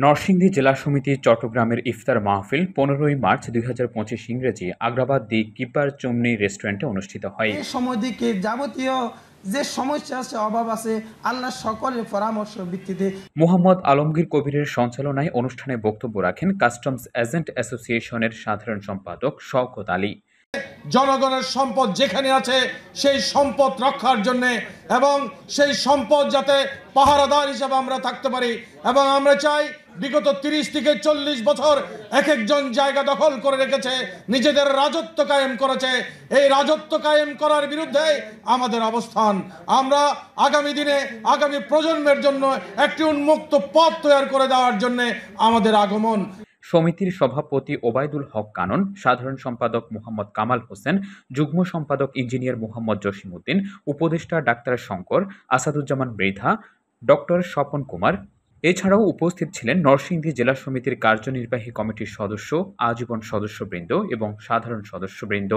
নরসিংদী জেলা সমিতি চট্টগ্রামের ইফতার মাহফিল ১৫ই মার্চ ২০২৫ ইংরেজি আগ্রাবাদ দি কিপার চুমনি রেস্টুরেন্টে অনুষ্ঠিত হয়। এই সময় দিকে যাবতীয় যে সমস্যা আছে, অভাব আছে, আল্লাহ সকলের পরামর্শ ভিত্তিতে মোহাম্মদ আলমগীর কবিরের সঞ্চালনায় অনুষ্ঠানে বক্তব্য রাখেন কাস্টমস এজেন্ট অ্যাসোসিয়েশনের সাধারণ সম্পাদক শওকত আলী। জনগণের সম্পদ যেখানে আছে সেই সম্পদ রক্ষার জন্য এবং সেই সম্পদ যাতে পাহারাদার হিসেবে আমরা থাকতে পারি, এবং আমরা চাই বিগত ৩০ থেকে ৪০ বছর এক একজন জায়গা দখল করে রেখেছে, নিজেদের রাজত্ব কায়েম করেছে। এই রাজত্ব কায়েম করার বিরুদ্ধে আমাদের অবস্থান। আমরা আগামী দিনে আগামী প্রজন্মের জন্য একটি উন্মুক্ত পথ তৈরি করে দেওয়ার জন্য আমাদের আগমন। সমিতির সভাপতি ওবায়দুল হক কানন, সাধারণ সম্পাদক মোহাম্মদ কামাল হোসেন, যুগ্ম সম্পাদক ইঞ্জিনিয়ার মোহাম্মদ জসিমউদ্দিন, উপদেষ্টা ডাক্তার শঙ্কর, আসাদুজ্জামান মৃধা, ডক্টর স্বপন কুমার। এছাড়াও উপস্থিত ছিলেন নরসিংদী জেলা সমিতির কার্যনির্বাহী কমিটির সদস্য, আজীবন সদস্যবৃন্দ এবং সাধারণ সদস্যবৃন্দ।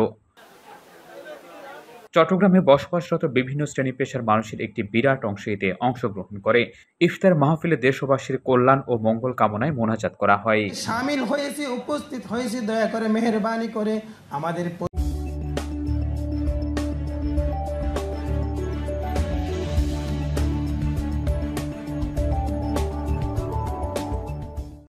চট্টগ্রামে বসবাসরত বিভিন্ন শ্রেণী পেশার মানুষের একটি বিরাট অংশ এতে অংশগ্রহণ করে। ইফতার মাহফিলে দেশবাসীর কল্যাণ ও মঙ্গল কামনায় মোনাজাত করা হয়। সামিল হয়েছে, উপস্থিত হয়েছে, দয়া করে মেহেরবানি করে আমাদের